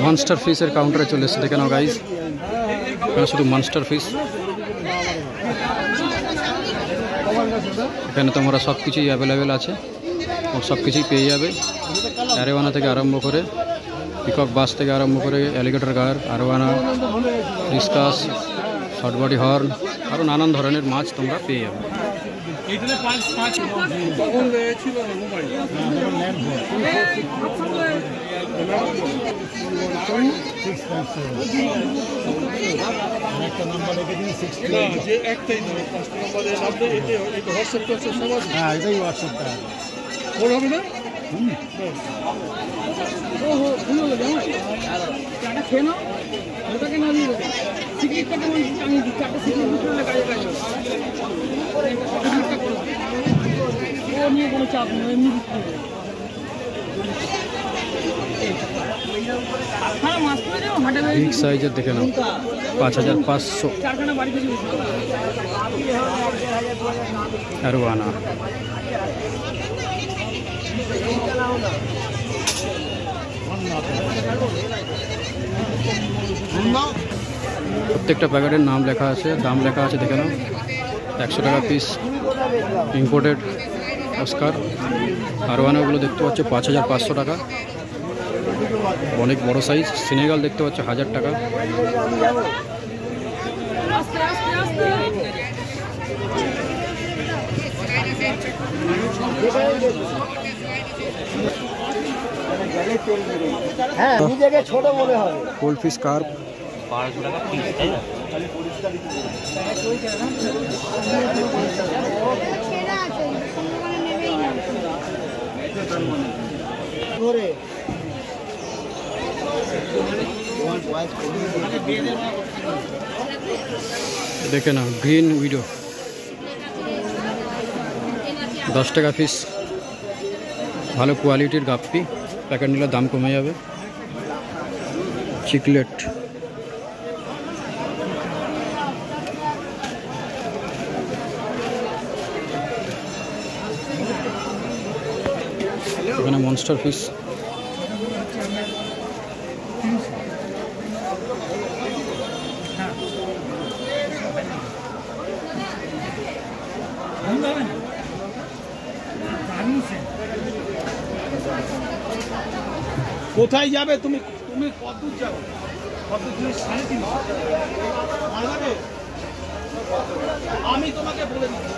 Monster ফিশের কাউন্টারে চলে এসেছে, দেখে নাও গাইজ, এখানে শুধু মনস্টার ফিশ। এখানে তোমরা সব কিছুই অ্যাভেলেবেল আছে, সব কিছুই পেয়ে যাবে, অ্যারোয়ানা থেকে আরম্ভ করে, পিকক বাস থেকে আরম্ভ করে, অ্যালিগেটর গার, আরোয়ানা, ডিসকাস, শর্ট বডি হর্ন, আরও নানান ধরনের মাছ তোমরা পেয়ে যাবে। বিগ সাইজের দেখে নাও, 5500 আরোয়ানা। প্রত্যেকটা প্যাকেটের নাম লেখা আছে, দাম লেখা আছে, দেখে নাও। 100 টাকা পিস ইম্পোর্টেড অস্কার। আরোয়ানাগুলো দেখতে পাচ্ছ 5500 টাকা, অনেক বড় সাইজ। সেনেগাল দেখতে পাচ্ছ 1000 টাকা। ছোট মনে হয় গোল্ড ফিশ কার্প 1200 টাকা পিস, তাই না? দেখে না, গ্রিন উইডো 10 টাকা পিস, ভালো কোয়ালিটির গাপ্পি, প্যাকেট নিলে দাম কমে যাবে। চিকলেট এখানে মনস্টার ফিশ, কোথায় যাবে তুমি? তুমি কত দূর যাবে? কত দূর? 350 আমি তোমাকে বলে দিচ্ছি।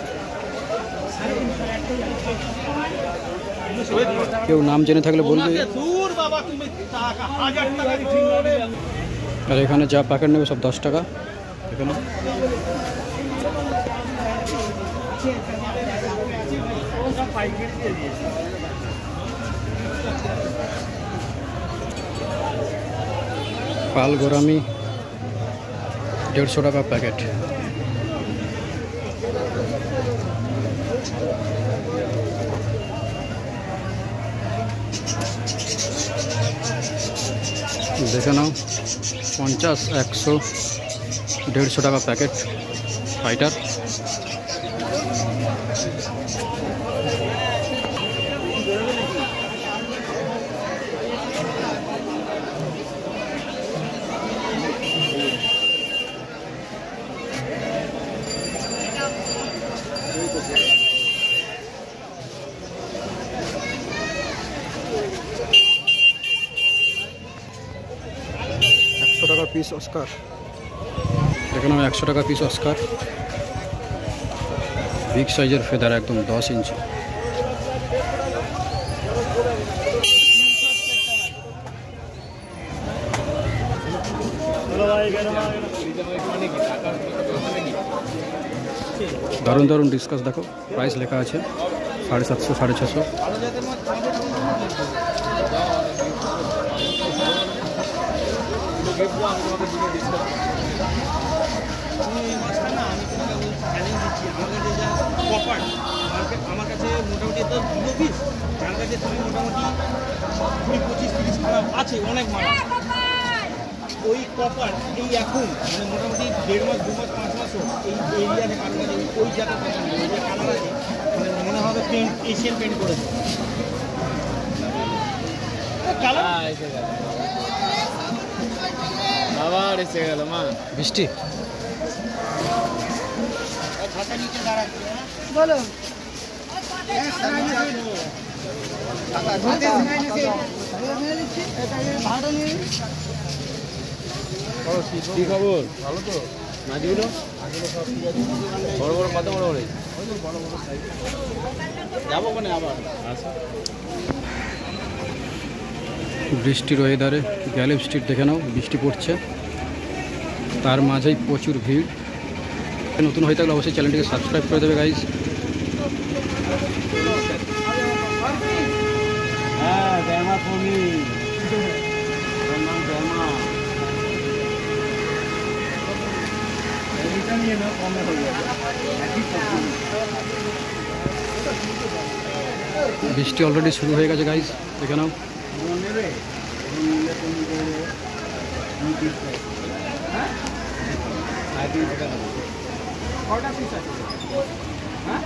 কেউ নাম জেনে থাকলে বলবে। দূর বাবা, তুমি টাকা 1000 টাকা। আর এখানে যা প্যাকেট নেবে সব 10 টাকা। এখানে পাল গোরামি 150 টাকা প্যাকেট। দেখে নাও 50, 100, 150 টাকা প্যাকেট ফাইটার। টাকা পিস অস্কার, দেখে নাও 100 টাকা পিস অস্কার, বিগ সাইজের ফেদার, একদম 10 ইঞ্চি। দারুণ দারুণ ডিসকাস দেখো, প্রাইস লেখা আছে 750, 650। আমার কাছে মোটামুটি তো 2 পিস, যার কাছে তুমি মোটামুটি 20-25-30 খারাপ আছে, অনেক মাল। ওই কপার এই এখন মানে মোটামুটি 1.5 মাস 2 মাস 5 মাসও এই এরিয়াতে কারণ ওই জায়গায় ওই যে কালার আছে, মানে মনে হবে পেন্ট, এশিয়ান পেন্ট করেছে। কালো আবার এসে গেল মা বৃষ্টি বলো কি খবর ভালো তো মাছগুলো বড় বড় কত বড় বড় যাবো ওখানে আবার বৃষ্টির ওয়েদারে গ্যালেপ স্ট্রিট দেখে নাও, বৃষ্টি পড়ছে, তার মাঝেই প্রচুর ভিড়। নতুন হয়ে থাকলে অবশ্যই চ্যানেলটিকে সাবস্ক্রাইব করে দেবে গাইজ। হ্যাঁ ব্যামা পনি নাম ব্যামা এটা নিয়ে না কমে হয়ে যাবে বৃষ্টি অলরেডি শুরু হয়ে গেছে গাইজ, দেখে নাও। নেবে হ্যাঁ কটা পিস আছে হ্যাঁ